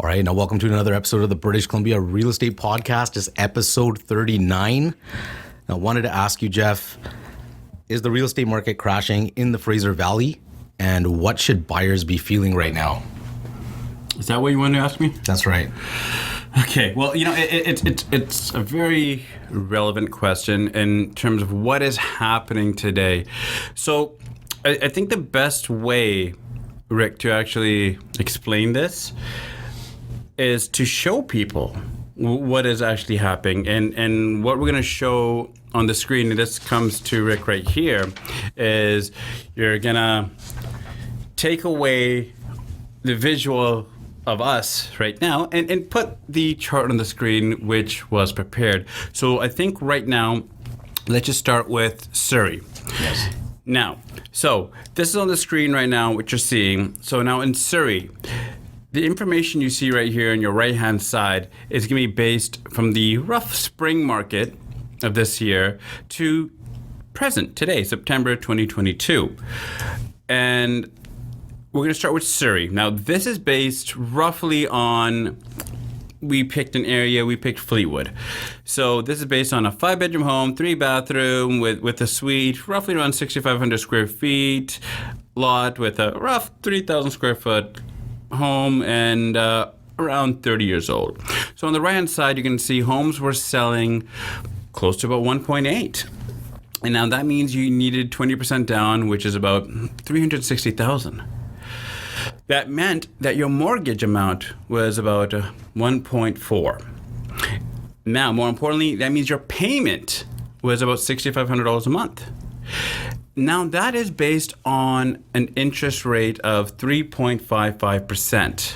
All right, now welcome to another episode of the British Columbia Real Estate Podcast. It's episode 39. Now, I wanted to ask you, Jeff, is the real estate market crashing in the Fraser Valley? And what should buyers be feeling right now? Is that what you wanted to ask me? That's right. Okay, well, it's a very relevant question in terms of what is happening today. So I think the best way, Rick, to actually explain this is to show people what is actually happening. And what we're going to show on the screen, and this comes to Rick right here, is you're going to take away the visual of us right now and put the chart on the screen which was prepared. So I think right now, let's just start with Surrey. Yes. Now, so this is on the screen right now, what you're seeing. So now in Surrey, the information you see right here on your right-hand side is going to be based from the rough spring market of this year to present, today, September 2022. And we're going to start with Surrey. Now, this is based roughly on, we picked an area, we picked Fleetwood. So this is based on a 5-bedroom home, 3-bathroom with a suite, roughly around 6,500 square feet, lot with a rough 3,000 square foot home and around 30 years old. So on the right-hand side, you can see homes were selling close to about 1.8. And now that means you needed 20% down, which is about 360,000. That meant that your mortgage amount was about 1.4. Now, more importantly, that means your payment was about $6,500 a month. Now, that is based on an interest rate of 3.55%.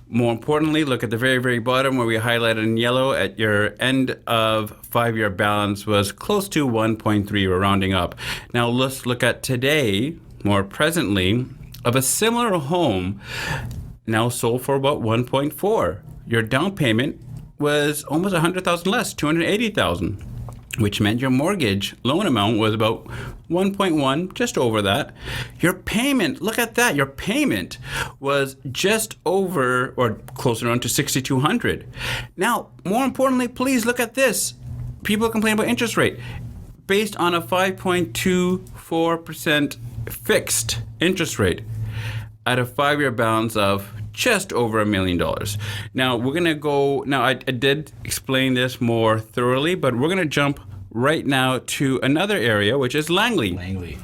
More importantly, look at the very, very bottom where we highlighted in yellow at your end of 5-year balance was close to 1.3. We're rounding up. Now, let's look at today, more presently, of a similar home now sold for about 1.4. Your down payment was almost 100,000 less, 280,000, which meant your mortgage loan amount was about 1.1, just over that. Your payment, look at that, your payment was just over or closer on to 6,200. Now, more importantly, please look at this. People complain about interest rate based on a 5.24% fixed interest rate at a 5-year balance of just over $1 million. Now, we're going to go, now I did explain this more thoroughly, but we're going to jump right now to another area, which is Langley. Langley.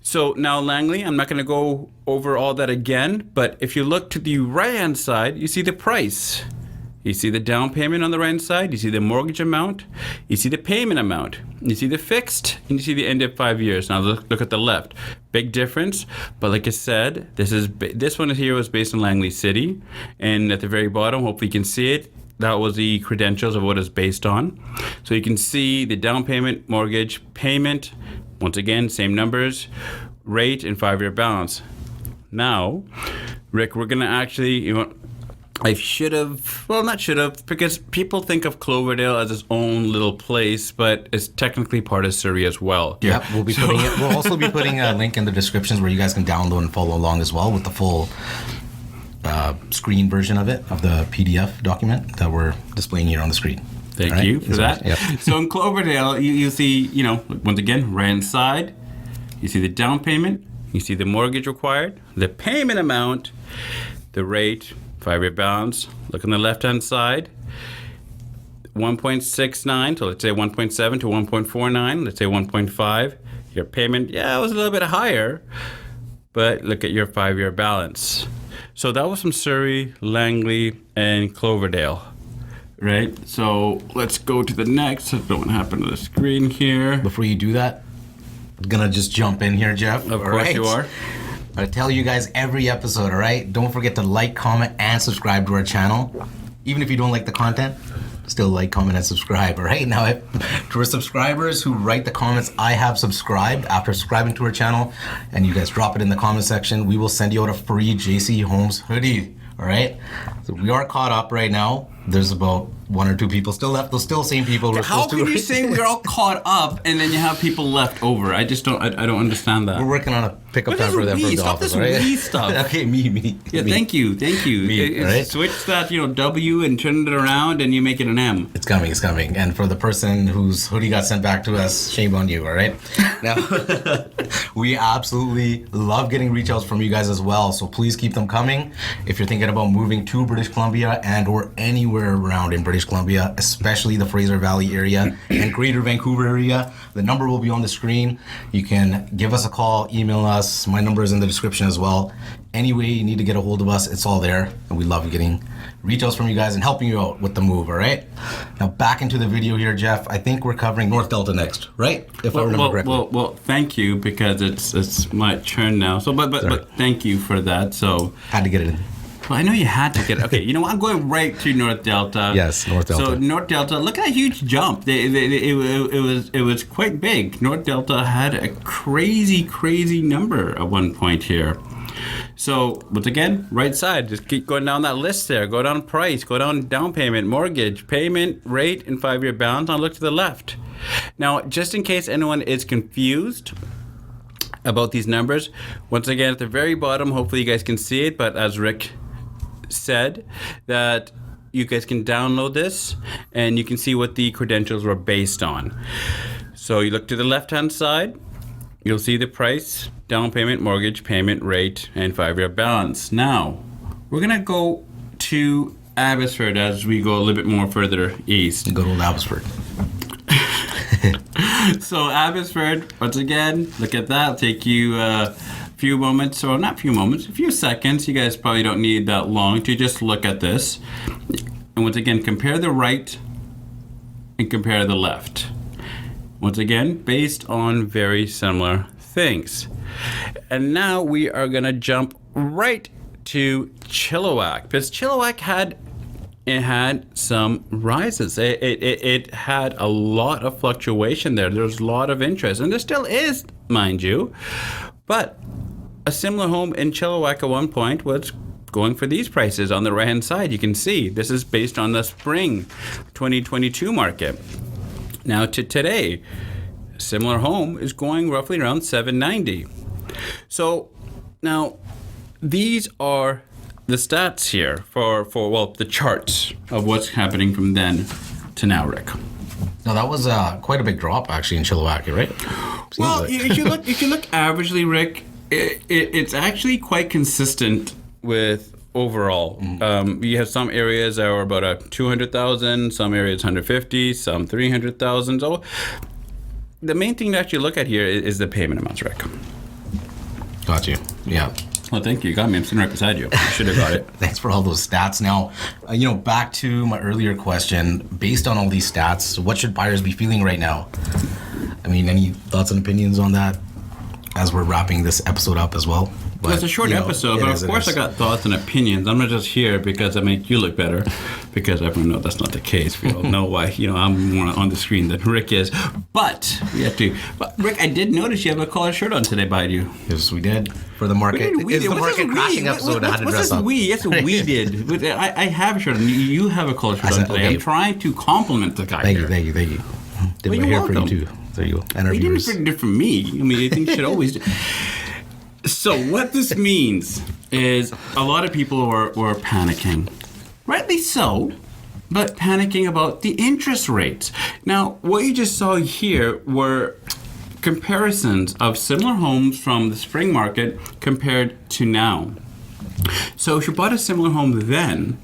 So now Langley, I'm not going to go over all that again, but if you look to the right-hand side, you see the price. You see the down payment on the right side, you see the mortgage amount, you see the payment amount, you see the fixed, and you see the end of 5 years. Now look at the left. Big difference, but like I said, this one here was based in Langley City, and at the very bottom, hopefully you can see it, that was the credentials of what it's based on. So you can see the down payment, mortgage, payment, once again, same numbers, rate, and 5-year balance. Now, Rick, we're gonna actually, because people think of Cloverdale as its own little place, but it's technically part of Surrey as well. Yeah, we'll also be putting a link in the descriptions where you guys can download and follow along as well with the full screen version of it, of the PDF document that we're displaying here on the screen. Thank you for that. Yep. So in Cloverdale, you see, once again, right hand side, you see the down payment, you see the mortgage required, the payment amount, the rate, 5-year balance. Look on the left-hand side, 1.69, so let's say 1.7 to 1.49, let's say 1.5. Your payment, it was a little bit higher, but look at your 5-year balance. So that was from Surrey, Langley, and Cloverdale, right? So let's go to the next. I don't want to happen to the screen here. Before you do that, I'm going to just jump in here, Jeff. Of course you are. I tell you guys every episode, all right? Don't forget to like, comment, and subscribe to our channel. Even if you don't like the content, still like, comment, and subscribe, all right? Now, to our subscribers who write the comments, I have subscribed after subscribing to our channel, and you guys drop it in the comment section, we will send you out a free JC Homes hoodie, all right? So we are caught up right now. there's about one or two people still left. Those still same people. We're How supposed to- can you say we're all caught up and then you have people left over? I just don't. I don't understand that. We're working on a pickup What time is for them we? from the Stop office, this right? we stuff. Okay, me. Yeah, me. thank you. Me, right? Switch that, W and turn it around and you make it an M. It's coming. And for the person whose hoodie got sent back to us, shame on you, all right? Now, we absolutely love getting reach outs from you guys as well, so please keep them coming. If you're thinking about moving to British Columbia and or anywhere around in British Columbia, especially the Fraser Valley area and Greater Vancouver area, the number will be on the screen. You can give us a call, email us. My number is in the description as well. Any way you need to get a hold of us, it's all there. And we love getting reach outs from you guys and helping you out with the move, all right? Now back into the video here, Jeff. I think we're covering North Delta next, right? If I remember correctly. Well, thank you, because it's my turn now. So, but thank you for that. So Had to get it in. Well, I know you had to get it. Okay, you know what? I'm going right to North Delta. Yes, North Delta. So North Delta, look at that huge jump. It was quite big. North Delta had a crazy number at one point here. So once again, right side, just keep going down that list there. Go down price, go down down payment, mortgage, payment, rate, and 5-year balance. Now look to the left. Now, just in case anyone is confused about these numbers, once again, at the very bottom, hopefully you guys can see it, but as Rick said, that you guys can download this and you can see what the credentials were based on. So you look to the left-hand side, you'll see the price, down payment, mortgage, payment, rate, and 5-year balance. Now, we're going to go to Abbotsford as we go a little bit more further east. Good old Abbotsford. So Abbotsford, once again, look at that. It'll take you a few moments, or not few moments, a few seconds. You guys probably don't need that long to just look at this. And once again, compare the right and compare the left. Once again, based on very similar things. And now we are going to jump right to Chilliwack, because Chilliwack had some rises. It had a lot of fluctuation there. There's a lot of interest, and there still is, mind you. But a similar home in Chilliwack at one point was going for these prices on the right-hand side. You can see this is based on the spring 2022 market. Now to today, a similar home is going roughly around $790. So now these are the stats here for the charts of what's happening from then to now, Rick. Now that was quite a big drop actually in Chilliwack, right? Well, if you look averagely, Rick, it's actually quite consistent with overall. You have some areas that are about 200,000, some areas 150, some 300,000. So the main thing to actually look at here is the payment amounts, Rick. Got you. Yeah. Well, thank you. You got me. I'm sitting right beside you. I should have got it. Thanks for all those stats. Now, back to my earlier question. Based on all these stats, what should buyers be feeling right now? I mean, any thoughts and opinions on that as we're wrapping this episode up as well? But, it's a short episode, but of course I got thoughts and opinions. I'm not just here because I make you look better, because everyone knows that's not the case. We all know why, I'm more on the screen than Rick is. But we have to. But Rick, I did notice you have a collared shirt on today by you. Yes, we did. For the market. It's the market crashing episode. I had to dress up. Yes, we did. I have a shirt on. You have a collared shirt on today. Okay. I'm trying to compliment the guy here. Thank you. Did my hair for you too. There you go. And our viewers. You didn't for me. I mean, I think you should always do. So what this means is a lot of people were panicking. Rightly so, but panicking about the interest rates. Now, what you just saw here were comparisons of similar homes from the spring market compared to now. So if you bought a similar home then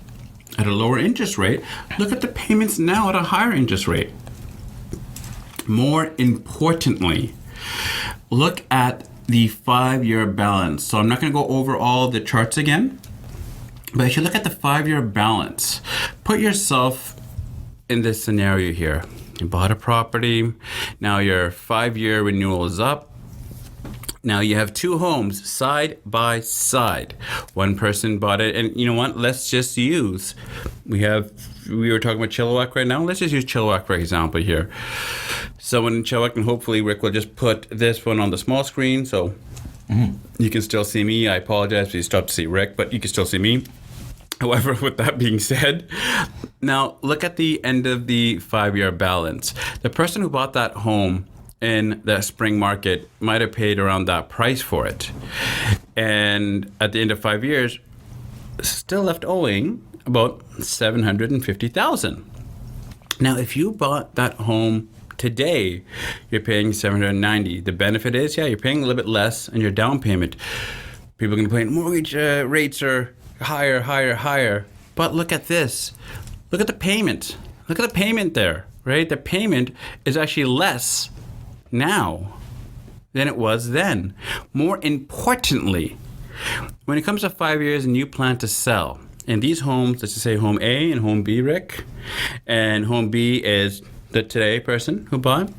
at a lower interest rate, look at the payments now at a higher interest rate. More importantly, look at the 5-year balance. So I'm not going to go over all the charts again, but if you look at the 5-year balance, put yourself in this scenario here. You bought a property, now your 5-year renewal is up. Now you have two homes side by side. One person bought it, and you know what? Let's just use. We were talking about Chilliwack right now. Let's just use Chilliwack for example here. Someone in Chilliwack, and hopefully Rick will just put this one on the small screen so you can still see me. I apologize if you stop to see Rick, but you can still see me. However, with that being said, Now, look at the end of the 5-year balance. The person who bought that home in the spring market might have paid around that price for it. And at the end of 5 years, still left owing about $750,000. Now, if you bought that home today, you're paying $790,000. The benefit is, you're paying a little bit less on your down payment. People can complain, mortgage rates are higher. But look at this. Look at the payment. Look at the payment there, right? The payment is actually less now than it was then. More importantly, when it comes to 5 years and you plan to sell, and these homes, let's just say home A and home B, Rick, and home B is the today person who bought,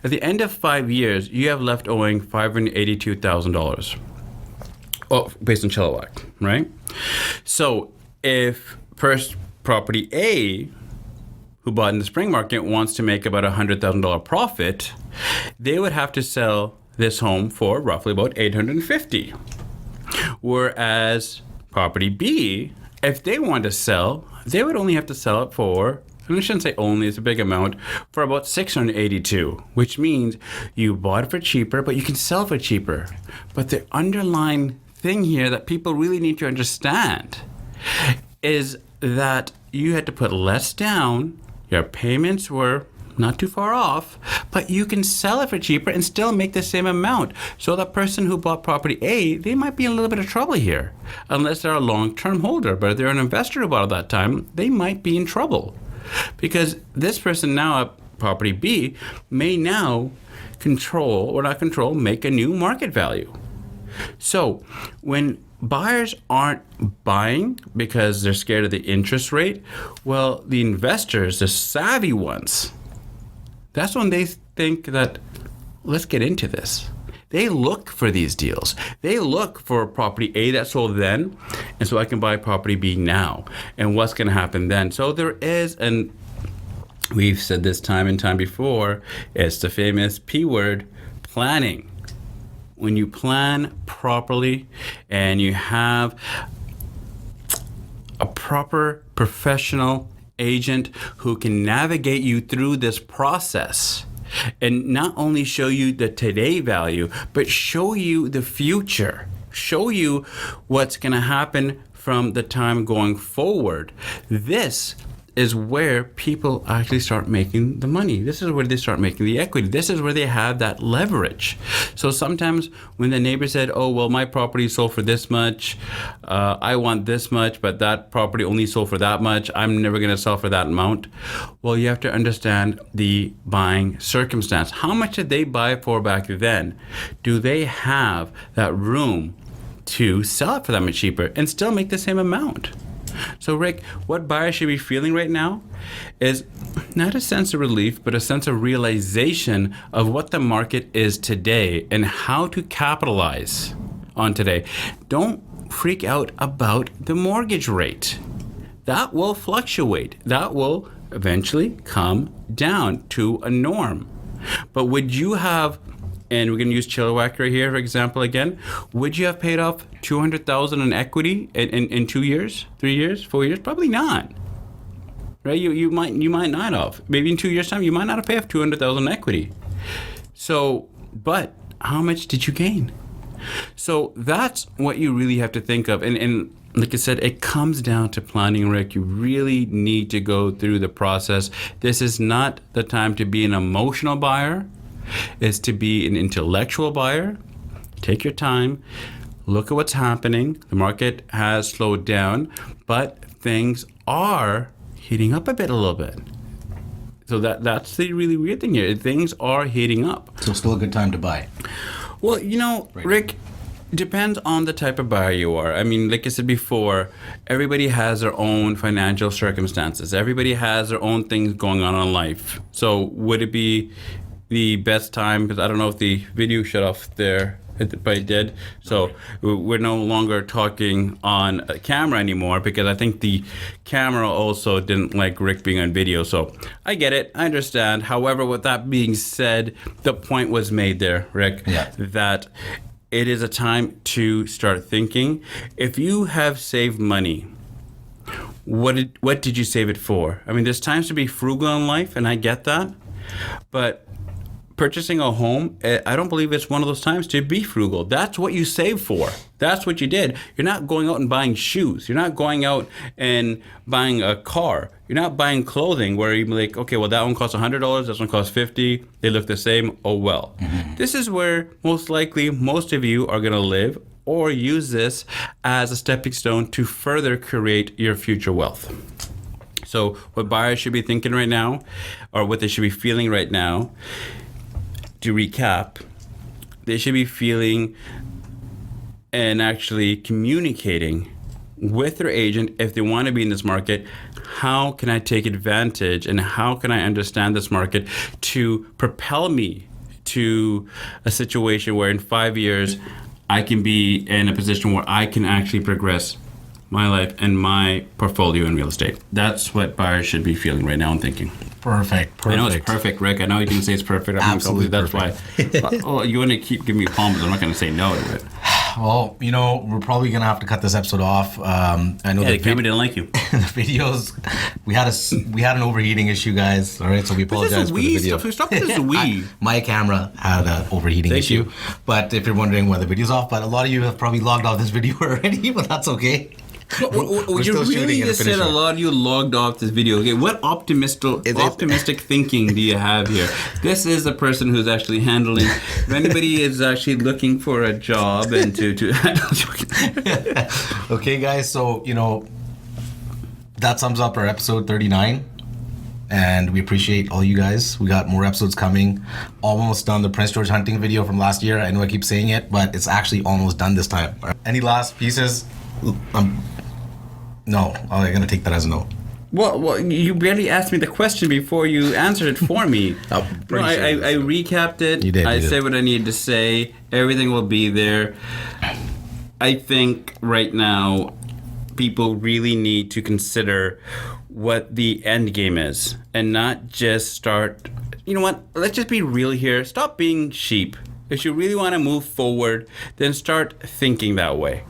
at the end of 5 years, you have left owing $582,000. Oh, based on Chilliwack, right? So if first property A, who bought in the spring market, wants to make about $100,000 profit, they would have to sell this home for roughly about $850,000. Whereas property B, if they want to sell, they would only have to sell it for, and I shouldn't say only, it's a big amount, for about $682,000, which means you bought it for cheaper, but you can sell for cheaper. But the underlying thing here that people really need to understand is that you had to put less down, your payments were not too far off, but you can sell it for cheaper and still make the same amount. So the person who bought property A, they might be in a little bit of trouble here, unless they're a long-term holder. But if they're an investor who bought at that time, they might be in trouble. Because this person now at property B may now make a new market value. So when buyers aren't buying because they're scared of the interest rate, well, the investors, the savvy ones, that's when they think that, let's get into this. They look for these deals. They look for property A that sold then, and so I can buy property B now. And what's going to happen then? So there is, and we've said this time and time before, it's the famous P word, planning. When you plan properly and you have a proper professional agent who can navigate you through this process and not only show you the today value, but show you the future, show you what's going to happen from the time going forward. This is where people actually start making the money. This is where they start making the equity. This is where they have that leverage. So sometimes when the neighbor said, oh, well, my property sold for this much, I want this much, but that property only sold for that much, I'm never going to sell for that amount. Well, you have to understand the buying circumstance. How much did they buy for back then? Do they have that room to sell it for that much cheaper and still make the same amount? So, Rick, what buyers should be feeling right now is not a sense of relief, but a sense of realization of what the market is today and how to capitalize on today. Don't freak out about the mortgage rate. That will fluctuate. That will eventually come down to a norm. But would you have, and we're going to use Chilliwack right here, for example, again. Would you have paid off $200,000 in equity in 2 years, 3 years, 4 years? Probably not. Right? You might not have. Maybe in 2 years' time, you might not have paid off $200,000 in equity. So, but how much did you gain? So that's what you really have to think of. And like I said, it comes down to planning, Rick. You really need to go through the process. This is not the time to be an emotional buyer. Is to be an intellectual buyer. Take your time. Look at what's happening. The market has slowed down, but things are heating up a little bit. So that's the really weird thing here. Things are heating up. So still a good time to buy. Well, Rick, depends on the type of buyer you are. I mean, like I said before, everybody has their own financial circumstances. Everybody has their own things going on in life. So would it be the best time, because I don't know if the video shut off there, but it did. So we're no longer talking on a camera anymore because I think the camera also didn't like Rick being on video. So I get it. I understand. However, with that being said, the point was made there, Rick, that it is a time to start thinking. If you have saved money, what did you save it for? I mean, there's times to be frugal in life, and I get that, but purchasing a home, I don't believe it's one of those times to be frugal. That's what you save for. That's what you did. You're not going out and buying shoes. You're not going out and buying a car. You're not buying clothing where you're like, okay, well, that one costs $100, this one costs $50. They look the same. Oh, well. Mm-hmm. This is where most likely most of you are going to live, or use this as a stepping stone to further create your future wealth. So what buyers should be thinking right now, or what they should be feeling right now, to recap, they should be feeling and actually communicating with their agent if they want to be in this market. How can I take advantage and how can I understand this market to propel me to a situation where in 5 years I can be in a position where I can actually progress my life and my portfolio in real estate. That's what buyers should be feeling right now and thinking. Perfect. I know it's perfect, Rick. I know you can say it's perfect. Absolutely that's perfect. Why. Oh, you want to keep giving me palms. I'm not going to say no to it. Well, we're probably going to have to cut this episode off. I know the camera didn't like you. The videos, we had an overheating issue, guys. All right, so we apologize for the video. Stop with this we. My camera had an overheating issue. You. But if you're wondering why the video's off, but a lot of you have probably logged off this video already, but that's okay. You really just said a lot of you logged off this video. Okay, what optimistic thinking do you have here? This is the person who's actually handling. If anybody is actually looking for a job and to Okay, guys. So that sums up our episode 39. And we appreciate all you guys. We got more episodes coming. Almost done the Prince George hunting video from last year. I know I keep saying it, but it's actually almost done this time. Any last pieces? No, I'm going to take that as a no. Well, you barely asked me the question before you answered it for me. I recapped it. You did. I said what I needed to say. Everything will be there. I think right now people really need to consider what the end game is and not just start, you know what, let's just be real here. Stop being sheep. If you really want to move forward, then start thinking that way.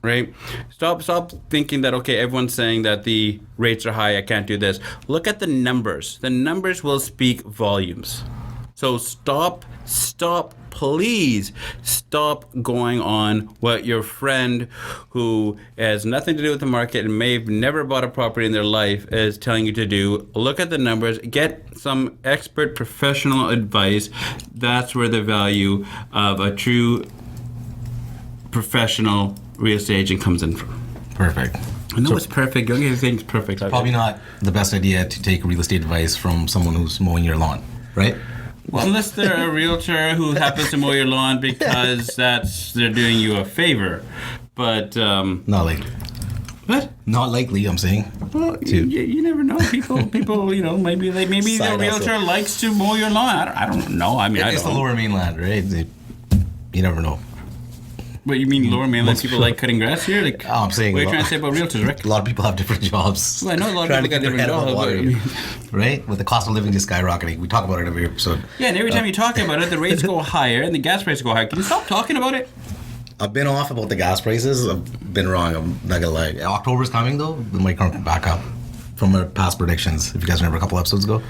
Right? Stop thinking that, okay, everyone's saying that the rates are high, I can't do this. Look at the numbers. The numbers will speak volumes. So please stop going on what your friend who has nothing to do with the market and may have never bought a property in their life is telling you to do. Look at the numbers, get some expert professional advice. That's where the value of a true professional real estate agent comes in from. Perfect. I know it's perfect. Don't get things perfect. Probably not the best idea to take real estate advice from someone who's mowing your lawn, right? Well, unless they're a realtor who happens to mow your lawn because they're doing you a favor. But not likely. What? Not likely, I'm saying. Well, you never know. People, maybe the realtor likes to mow your lawn. I don't know. I mean, it's the Lower Mainland, right? You never know. What, you mean Lower Mainland people like cutting grass here? I'm saying. What are you trying to say about realtors, Rick? A lot of people have different jobs. Well, I know a lot of people got different jobs. Right? With the cost of living just skyrocketing. We talk about it every episode. Yeah, and every time you talk about it, the rates go higher and the gas prices go higher. Can you stop talking about it? I've been off about the gas prices. I've been wrong. I'm not going to lie. October's coming, though. It might come back up from our past predictions, if you guys remember a couple episodes ago.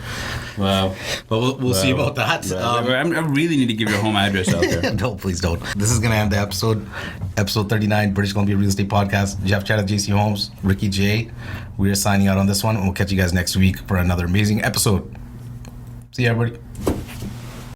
Wow. But we'll see about that. I really need to give your home address out there. No, please don't. This is going to end the episode 39, British Columbia Real Estate Podcast. Jeff Chadha, JC Holmes, Ricky J. We are signing out on this one, and we'll catch you guys next week for another amazing episode. See you, everybody.